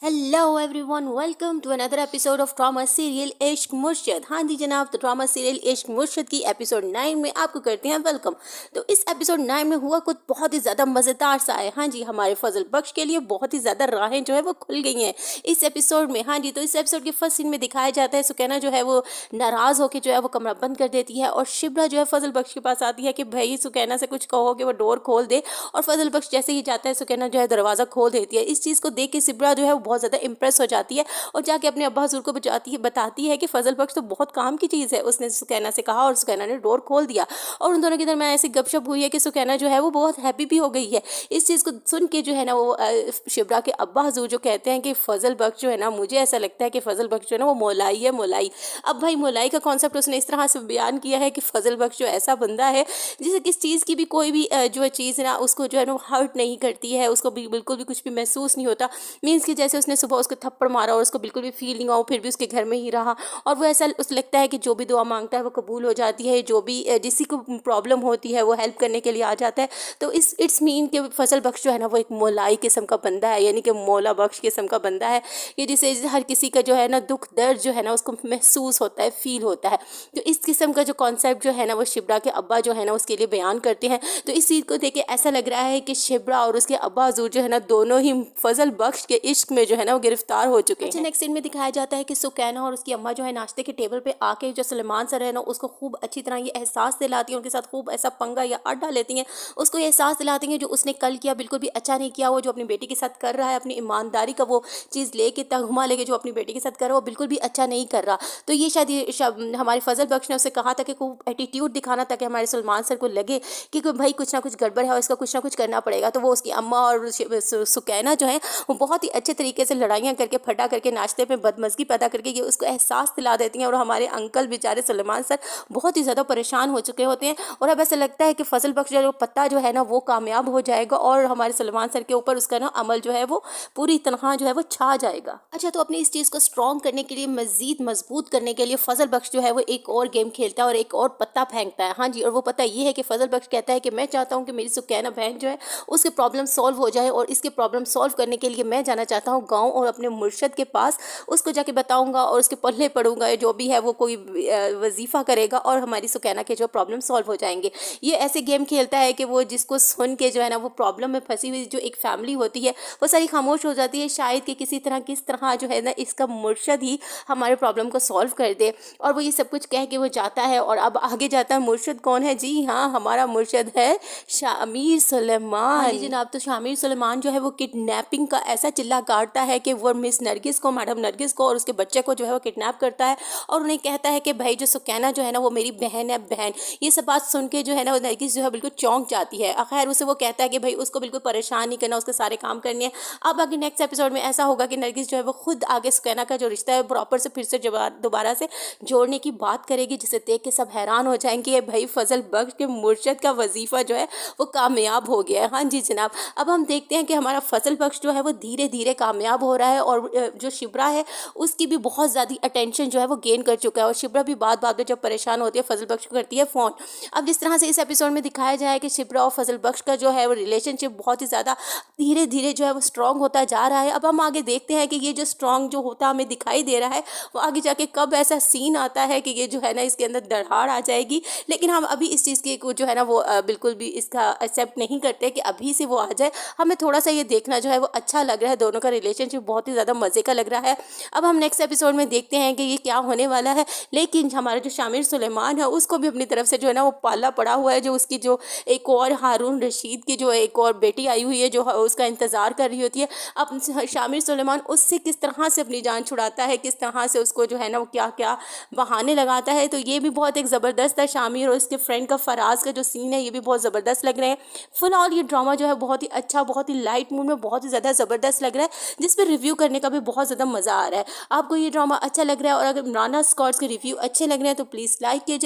Hello everyone, welcome to another episode of drama serial Ishq Murshid. हाँ जी जनाब, तो ड्रामा सीरियल इश्क मुर्शद की एपिसोड 9 में आपको करते हैं वेलकम। तो इस एपिसोड 9 में हुआ कुछ बहुत ही ज़्यादा मज़ेदार सा है। हाँ जी, हमारे फजल बख्श के लिए बहुत ही ज़्यादा राहें जो है वो खुल गई हैं इस एपिसोड में। हाँ जी, तो इस एपिसोड के फर्स्ट सीन में दिखाया जाता है सुकैना जो है वो नाराज़ होकर जो है वो कमरा बंद कर देती है और शिब्रा जो है फजल बख्श के पास आती है कि भाई सुकैना से कुछ कहो कि वो डोर खोल दे। और फजल बख्श जैसे ही जाता है सुकैना जो है दरवाज़ा खोल देती है। इस चीज़ को देख के शिब्रा जो है वो बहुत ज़्यादा इंप्रेस हो जाती है और जाके अपने अब्बा हजूर को बताती है कि फजल बख्श तो बहुत काम की चीज़ है। उसने सुकैना से कहा और सुकैना ने डोर खोल दिया और उन दोनों के दरमियान ऐसी गपशप हुई है कि सुकैना जो है वो बहुत हैप्पी भी हो गई है। इस चीज़ को सुन के जो है ना वो शिब्रा के अब्बा हजूर जो कहते हैं कि फजल बख्श जो है ना, मुझे ऐसा लगता है कि फजल बख्श जो है ना वो मोलाई है, मोलाई। अब भाई मोलाई का कॉन्सेप्ट उसने इस तरह से बयान किया है कि फजल बख्श जो ऐसा बंदा है जिसे किस चीज़ की भी कोई भी जो है चीज़ ना उसको जो है ना हर्ट नहीं करती है, उसको भी बिल्कुल भी कुछ भी महसूस नहीं होता। मीन्स कि जैसे उसने सुबह उसको थप्पड़ मारा और उसको बिल्कुल भी फील नहीं हुआ, फिर भी उसके घर में ही रहा और वो ऐसा उसे लगता है कि जो भी दुआ मांगता है वो कबूल हो जाती है, जो भी जिसी को प्रॉब्लम होती है वो हेल्प करने के लिए आ जाता है। तो इट्स मीन कि फजल बख्श जो है ना वो एक मोलाई किस्म का बंदा है, यानी कि मौला बख्श किस्म का बंदा है कि जिसे हर किसी का जो है ना दुख दर्द जो है ना उसको महसूस होता है, फील होता है। तो इस किस्म का जो कॉन्सेप्ट जो है ना वो शिब्रा के अब्बा जो है ना उसके लिए बयान करते हैं। तो इस चीज़ को देख के ऐसा लग रहा है कि शिब्रा और उसके अब्बा हजूर जो है ना दोनों ही फजल बख्श के इश्क में जो है ना वो गिरफ्तार हो चुके हैं। नेक्स्ट सीन में दिखाया जाता है कि सुकैना और उसकी अम्मा जो है नाश्ते के टेबल पे आके जो सलमान सर है ना उसको खूब अच्छी तरह ये एहसास दिलाती हैं, उनके साथ खूब ऐसा पंगा या अड्डा लेती हैं, उसको ये एहसास दिलाती हैं जो उसने कल किया बिल्कुल भी अच्छा नहीं किया। वो जो अपनी बेटी के साथ कर रहा है, अपनी ईमानदारी का वो चीज़ लेके तगमा लेके जो अपनी बेटी के साथ कर रहा है वो बिल्कुल भी अच्छा नहीं कर रहा। तो ये शायद हमारे फजल बख्श ने उससे कहा था कि खूब एटीट्यूड दिखाना ताकि हमारे सलमान सर को लगे कि भाई कुछ ना कुछ गड़बड़ है और इसका कुछ ना कुछ करना पड़ेगा। तो वो उसकी अम्मा और सुकैना जो है वो बहुत ही अच्छे तरीके से लड़ाइयाँ करके फटा करके नाश्ते पे बदमज़गी पैदा करके ये उसको एहसास दिला देती हैं। और हमारे अंकल बेचारे सलमान सर बहुत ही ज़्यादा परेशान हो चुके होते हैं और अब ऐसा लगता है कि फजल बख्श जो पत्ता जो है ना वो कामयाब हो जाएगा और हमारे सलमान सर के ऊपर उसका ना अमल जो है वो पूरी तरह जो है वो छा जाएगा। अच्छा, तो अपनी इस चीज़ को स्ट्रॉन्ग करने के लिए, मजीद मजबूत करने के लिए फजल बख्श जो है वो एक और गेम खेलता है और एक और पत्ता फेंकता है। हाँ जी, और वो पत्ता ये है कि फजल बख्श कहता है कि मैं चाहता हूँ कि मेरी सुकैना बहन जो है उसके प्रॉब्लम सॉल्व हो जाए और इसके प्रॉब्लम सॉल्व करने के लिए मैं जाना चाहता हूँ गाँव और अपने मुर्शद के पास उसको जाके बताऊंगा और उसके पल्ले पढ़ूंगा, जो भी है वो कोई वजीफ़ा करेगा और हमारी सुकैना के जो प्रॉब्लम सॉल्व हो जाएंगे। ये ऐसे गेम खेलता है कि वो जिसको सुन के जो है ना वो प्रॉब्लम में फंसी हुई जो एक फैमिली होती है वो सारी खामोश हो जाती है, शायद कि किस तरह जो है ना इसका मुर्शद ही हमारे प्रॉब्लम को सॉल्व कर दे। और वो ये सब कुछ कह के वो जाता है और अब आगे जाता है। मुर्शद कौन है? जी हाँ, हमारा मुर्शद है शामिर सुलेमान। जी जनाब, तो शामिर सुलेमान जो है वो किडनैपिंग का ऐसा चिल्ला काटता है कि वो मिस नरगिस को, मैडम नरगिस को और उसके बच्चे को जो है वो किडनैप करता है और उन्हें कहता है कि भाई जो सुकैना जो है ना वो मेरी बहन है, बहन। ये सब बात सुन के जो है ना वो नरगिस जो है बिल्कुल चौंक जाती है। खैर उसे वो कहता है कि भाई उसको बिल्कुल परेशान नहीं करना, उसके सारे काम करने हैं। अब आगे नेक्स्ट एपिसोड में ऐसा होगा कि नरगिस जो है वो खुद आगे सुकैना का जो रिश्ता है प्रॉपर से फिर से दोबारा से जोड़ने की बात करेगी, जिसे देख के सब हैरान हो जाएंगे भाई फजल बख्श के मुर्शद का वजीफा जो है वो कामयाब हो गया है। हाँ जी जनाब, अब हम देखते हैं कि हमारा फजल बख्श जो है वो धीरे धीरे कामयाब हो रहा है और जो शिब्रा है उसकी भी बहुत ज़्यादा अटेंशन जो है वो गेन कर चुका है और शिब्रा भी बात बात में जब परेशान होती है फजल बख्श को करती है फ़ोन। अब जिस तरह से इस एपिसोड में दिखाया जाए कि शिब्रा और फजल बख्श का जो है वो रिलेशनशिप बहुत ही ज़्यादा धीरे धीरे जो है वो स्ट्रॉन्ग होता जा रहा है। अब हम आगे देखते हैं कि ये जो स्ट्रॉन्ग जो होता हमें दिखाई दे रहा है वो आगे जाके कब ऐसा सीन आता है कि ये जो है ना इसके अंदर दरार आ जाएगी। लेकिन हम अभी इस चीज़ की जो है ना वो बिल्कुल भी इसका एक्सेप्ट नहीं करते कि अभी से वो आ जाए। हमें थोड़ा सा ये देखना जो है वो अच्छा लग रहा है, दोनों का रिलेशनशिप बहुत ही ज़्यादा मज़े का लग रहा है। अब हम नेक्स्ट एपिसोड में देखते हैं कि ये क्या होने वाला है। लेकिन हमारा जो शामिर सुलेमान है उसको भी अपनी तरफ से जो है ना वो पाला पड़ा हुआ है, जो उसकी जो एक और हारून रशीद की जो एक और बेटी आई हुई है जो उसका इंतज़ार कर रही होती है। अब शामिर सुलेमान उससे किस तरह से अपनी जान छुड़ाता है, किस तरह से उसको जो है ना वो क्या क्या बहाने लगाता है। तो ये भी बहुत एक ज़बरदस्त है। शामिर और उसके फ्रेंड का फराज का जो सीन है ये भी बहुत ज़बरदस्त लग रहे हैं। फिलहाल ये ड्रामा जो है बहुत ही अच्छा, बहुत ही लाइट मूड में बहुत ही ज़्यादा ज़बरदस्त लग रहा है, जिस पर रिव्यू करने का भी बहुत ज़्यादा मज़ा आ रहा है। आपको ये ड्रामा अच्छा लग रहा है और अगर इमरान स्कॉट्स के रिव्यू अच्छे लग रहे हैं तो प्लीज़ लाइक कीजिए।